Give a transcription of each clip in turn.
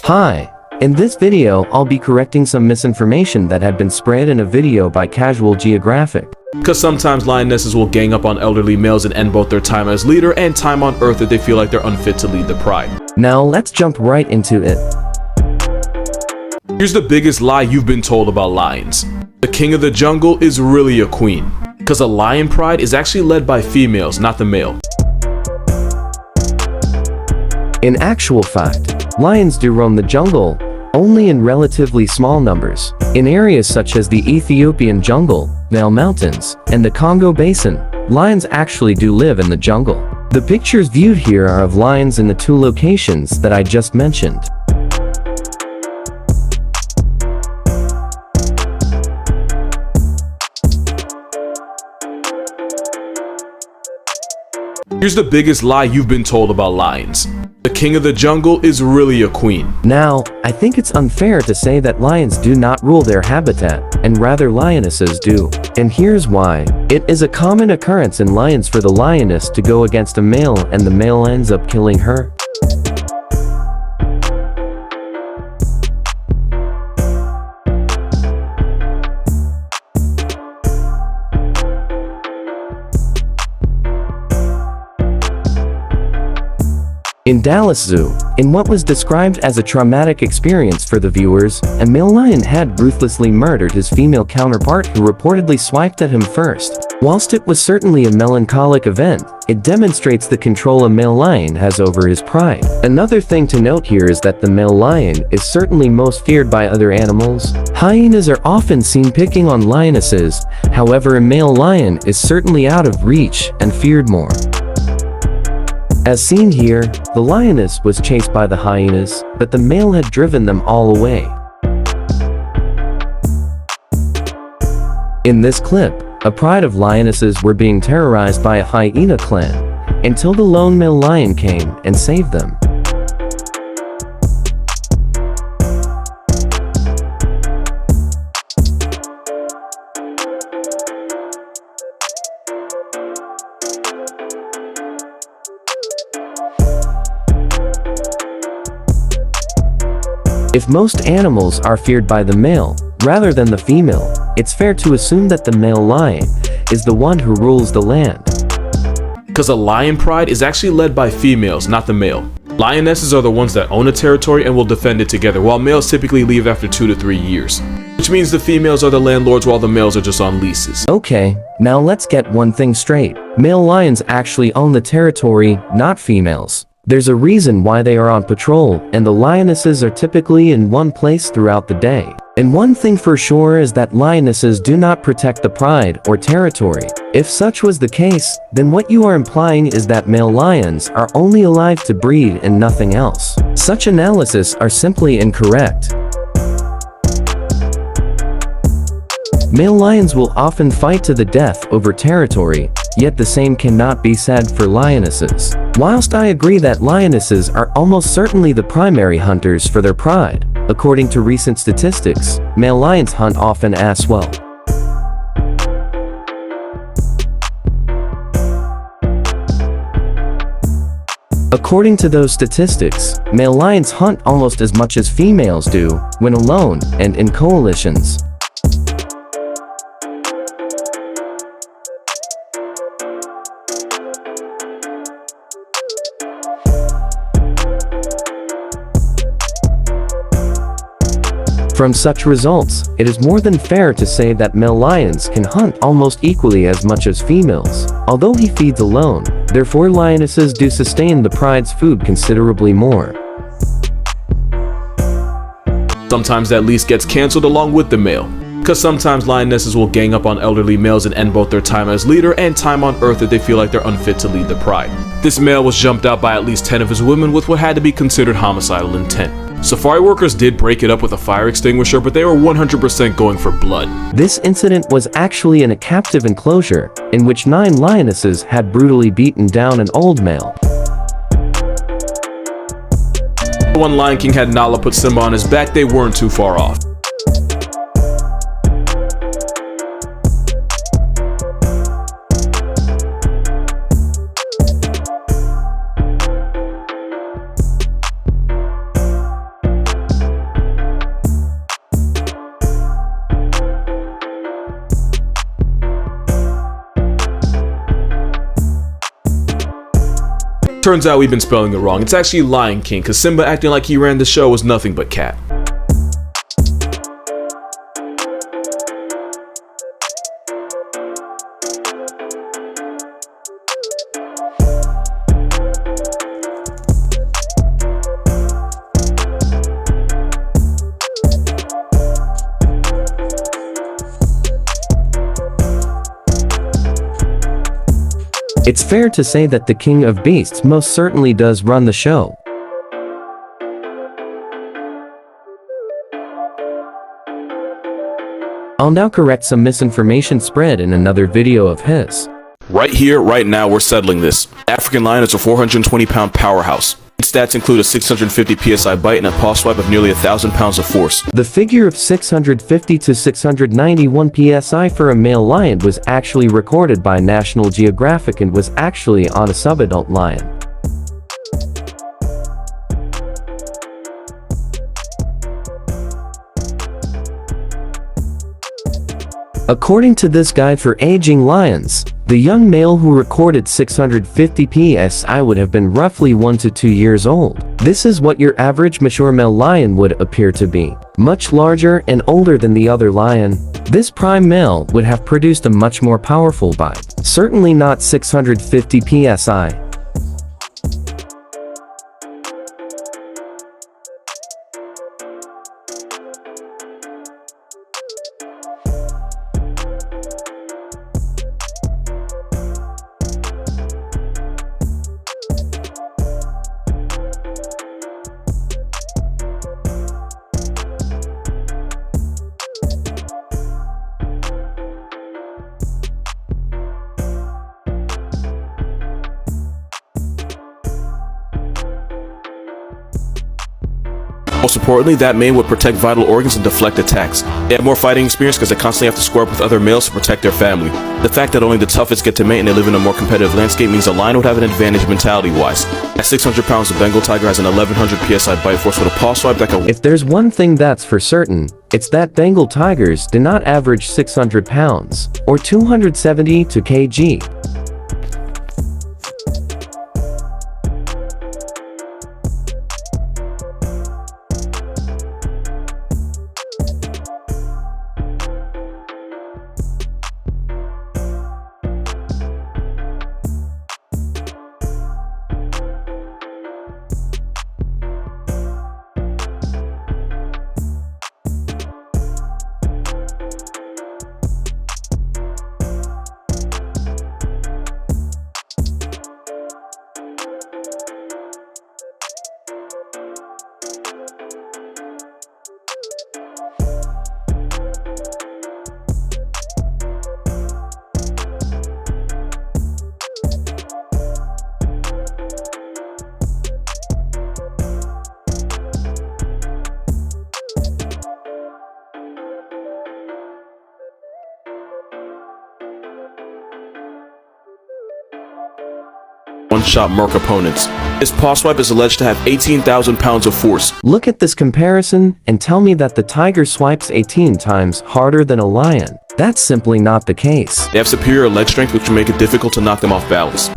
Hi, in this video I'll be correcting some misinformation that had been spread in a video by Casual Geographic. Because sometimes lionesses will gang up on elderly males and end both their time as leader and time on Earth if they feel like they're unfit to lead the pride. Now let's jump right into it. Here's the biggest lie you've been told about lions. The king of the jungle is really a queen. Because a lion pride is actually led by females, not the male. In actual fact, lions do roam the jungle, only in relatively small numbers. In areas such as the Ethiopian jungle, Nile Mountains, and the Congo Basin, lions actually do live in the jungle. The pictures viewed here are of lions in the two locations that I just mentioned. Here's the biggest lie you've been told about lions. The king of the jungle is really a queen. Now, I think it's unfair to say that lions do not rule their habitat, and rather lionesses do. And here's why. It is a common occurrence in lions for the lioness to go against a male and the male ends up killing her. In Dallas Zoo, in what was described as a traumatic experience for the viewers, a male lion had ruthlessly murdered his female counterpart who reportedly swiped at him first. Whilst it was certainly a melancholic event, it demonstrates the control a male lion has over his pride. Another thing to note here is that the male lion is certainly most feared by other animals. Hyenas are often seen picking on lionesses, however a male lion is certainly out of reach and feared more. As seen here, the lioness was chased by the hyenas, but the male had driven them all away. In this clip, a pride of lionesses were being terrorized by a hyena clan, until the lone male lion came and saved them. If most animals are feared by the male, rather than the female, it's fair to assume that the male lion is the one who rules the land. Because a lion pride is actually led by females, not the male. Lionesses are the ones that own a territory and will defend it together, while males typically leave after 2 to 3 years. Which means the females are the landlords while the males are just on leases. Okay, now let's get one thing straight. Male lions actually own the territory, not females. There's a reason why they are on patrol, and the lionesses are typically in one place throughout the day. And one thing for sure is that lionesses do not protect the pride or territory. If such was the case, then what you are implying is that male lions are only alive to breed and nothing else. Such analysis are simply incorrect. Male lions will often fight to the death over territory, yet the same cannot be said for lionesses. Whilst I agree that lionesses are almost certainly the primary hunters for their pride, according to recent statistics, male lions hunt often as well. According to those statistics, male lions hunt almost as much as females do, when alone and in coalitions. From such results, it is more than fair to say that male lions can hunt almost equally as much as females. Although he feeds alone, therefore lionesses do sustain the pride's food considerably more. Sometimes that lease gets cancelled along with the male. Because sometimes lionesses will gang up on elderly males and end both their time as leader and time on Earth if they feel like they're unfit to lead the pride. This male was jumped out by at least 10 of his women with what had to be considered homicidal intent. Safari workers did break it up with a fire extinguisher, but they were 100% going for blood. This incident was actually in a captive enclosure, in which 9 lionesses had brutally beaten down an old male. When Lion King had Nala put Simba on his back, they weren't too far off. Turns out we've been spelling it wrong. It's actually Lion King, cause Simba acting like he ran the show was nothing but cat. It's fair to say that the King of Beasts most certainly does run the show. I'll now correct some misinformation spread in another video of his. Right here, right now, we're settling this. African lion is a 420-pound powerhouse. Its stats include a 650 psi bite and a paw swipe of nearly 1,000 pounds of force. The figure of 650 to 691 psi for a male lion was actually recorded by National Geographic and was actually on a subadult lion. According to this guide for aging lions, the young male who recorded 650 psi would have been roughly 1 to 2 years old. This is what your average mature male lion would appear to be. Much larger and older than the other lion, this prime male would have produced a much more powerful bite. Certainly not 650 psi. Most importantly, that male would protect vital organs and deflect attacks. They have more fighting experience because they constantly have to square up with other males to protect their family. The fact that only the toughest get to mate and they live in a more competitive landscape means a lion would have an advantage mentality-wise. At 600 pounds, the Bengal tiger has an 1100 psi bite force with a paw swipe that can... If there's one thing that's for certain, it's that Bengal tigers do not average 600 pounds, or 270 kg. One-shot murk opponents. His paw swipe is alleged to have 18,000 pounds of force. Look at this comparison and tell me that the tiger swipes 18 times harder than a lion. That's simply not the case. They have superior leg strength, which will make it difficult to knock them off balance.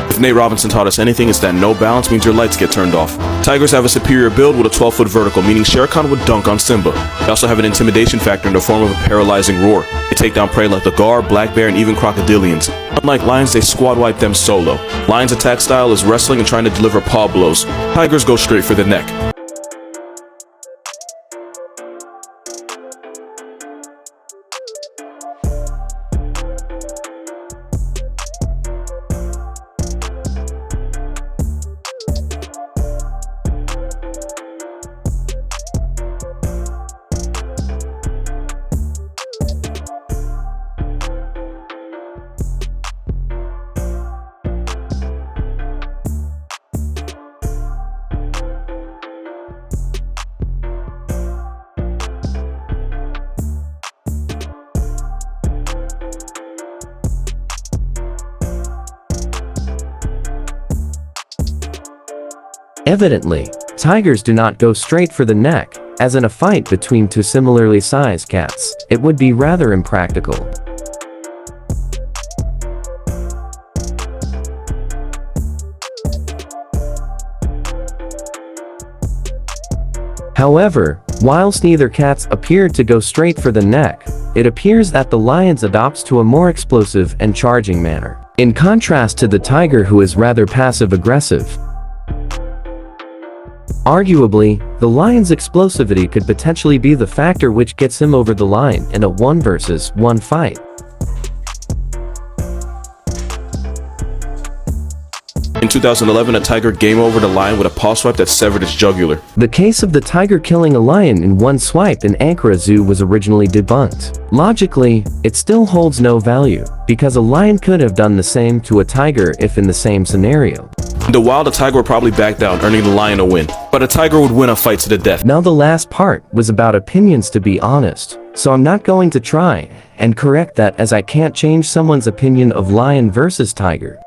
If Nate Robinson taught us anything, it's that no balance means your lights get turned off. Tigers have a superior build with a 12-foot vertical, meaning Shere Khan would dunk on Simba. They also have an intimidation factor in the form of a paralyzing roar. They take down prey like the gar, black bear, and even crocodilians. Unlike lions, they squad wipe them solo. Lions' attack style is wrestling and trying to deliver paw blows. Tigers go straight for the neck. Evidently, tigers do not go straight for the neck, as in a fight between two similarly sized cats, it would be rather impractical. However, whilst neither cats appeared to go straight for the neck, it appears that the lion adopts to a more explosive and charging manner, in contrast to the tiger, who is rather passive-aggressive. Arguably, the lion's explosivity could potentially be the factor which gets him over the line in a 1 versus 1 fight. In 2011, a tiger game over the lion with a paw swipe that severed its jugular. The case of the tiger killing a lion in 1 swipe in Ankara Zoo was originally debunked. Logically, it still holds no value, because a lion could have done the same to a tiger if in the same scenario. In the wild, a tiger would probably back down, earning the lion a win. But a tiger would win a fight to the death. Now the last part was about opinions, to be honest, so I'm not going to try and correct that, as I can't change someone's opinion of lion versus tiger.